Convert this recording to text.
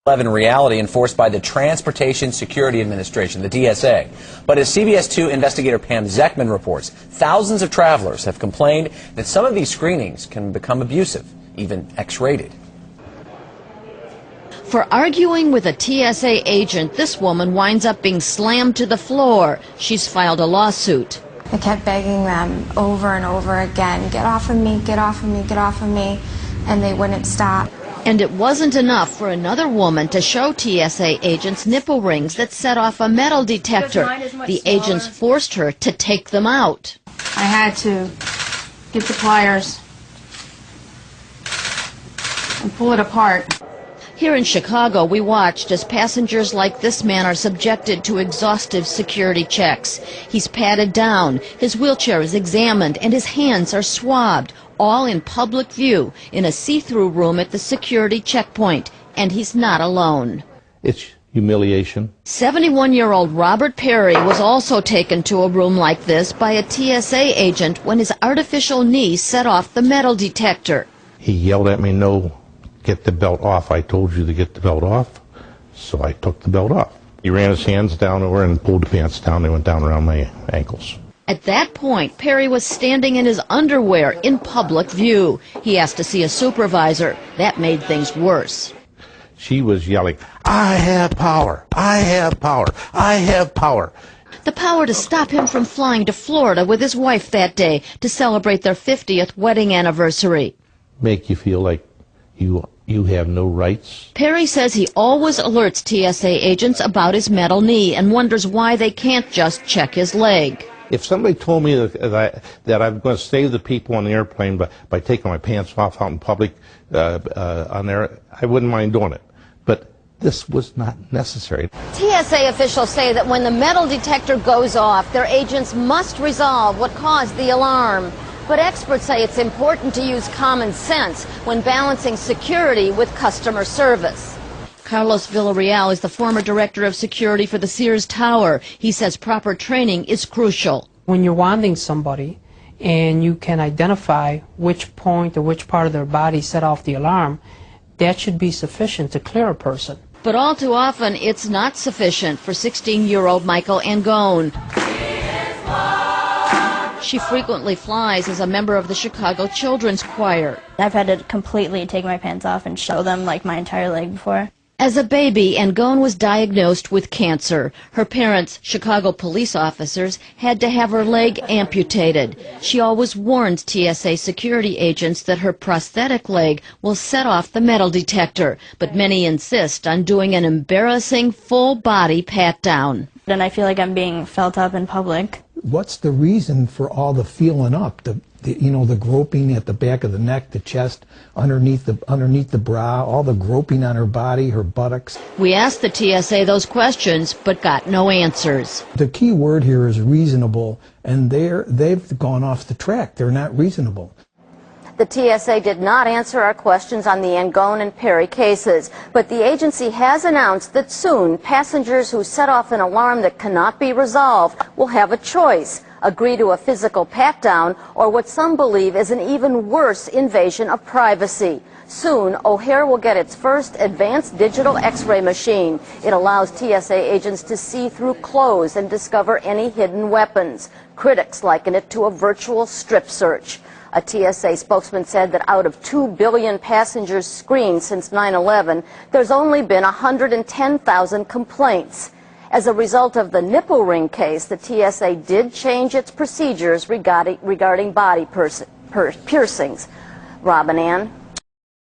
11 reality enforced by the Transportation Security Administration, the TSA. But as CBS 2 investigator Pam Zeckman reports, thousands of travelers have complained that some of these screenings can become abusive, even X-rated. For arguing with a TSA agent, this woman winds up being slammed to the floor. She's filed a lawsuit. I kept begging them over and over again, get off of me, get off of me, get off of me, and they wouldn't stop. And it wasn't enough for another woman to show TSA agents nipple rings that set off a metal detector. The agents forced her to take them out. I had to get the pliers and pull it apart. Here in Chicago, we watched as passengers like this man are subjected to exhaustive security checks. He's patted down, his wheelchair is examined, and his hands are swabbed, all in public view in a see-through room at the security checkpoint. And he's not alone. It's humiliation. 71-year-old Robert Perry was also taken to a room like this by a TSA agent when his artificial knee set off the metal detector. He yelled at me, "No, get the belt off. I told you to get the belt off." So I took the belt off. He ran his hands down over and pulled the pants down. They went down around my ankles. At that point, Perry was standing in his underwear in public view. He asked to see a supervisor. That made things worse. She was yelling, "I have power, I have power, I have power." The power to stop him from flying to Florida with his wife that day to celebrate their 50th wedding anniversary. Make you feel like you have no rights. Perry says he always alerts TSA agents about his metal knee and wonders why they can't just check his leg. If somebody told me that I'm going to save the people on the airplane by taking my pants off out in public on there, I wouldn't mind doing it. But this was not necessary. TSA officials say that when the metal detector goes off, their agents must resolve what caused the alarm. But experts say it's important to use common sense when balancing security with customer service. Carlos Villarreal is the former director of security for the Sears Tower. He says proper training is crucial. When you're wanting somebody and you can identify which point or which part of their body set off the alarm, that should be sufficient to clear a person. But all too often, it's not sufficient for 16-year-old Michael Angone. She frequently flies as a member of the Chicago Children's Choir. I've had to completely take my pants off and show them like my entire leg before. As a baby, Angone was diagnosed with cancer. Her parents, Chicago police officers, had to have her leg amputated. She always warns TSA security agents that her prosthetic leg will set off the metal detector, but many insist on doing an embarrassing full-body pat-down. And I feel like I'm being felt up in public. What's the reason for all the feeling up? The groping at the back of the neck, the chest, underneath the bra, all the groping on her body, her buttocks. We asked the TSA those questions, but got no answers. The key word here is reasonable, and they've gone off the track. They're not reasonable. The TSA did not answer our questions on the Angone and Perry cases, but the agency has announced that soon passengers who set off an alarm that cannot be resolved will have a choice: agree to a physical pat-down or what some believe is an even worse invasion of privacy. Soon, O'Hare will get its first advanced digital X-ray machine. It allows TSA agents to see through clothes and discover any hidden weapons. Critics liken it to a virtual strip search. A TSA spokesman said that out of 2 billion passengers screened since 9/11, there's only been 110,000 complaints. As a result of the nipple ring case, the TSA did change its procedures regarding body piercings. Rob and Ann.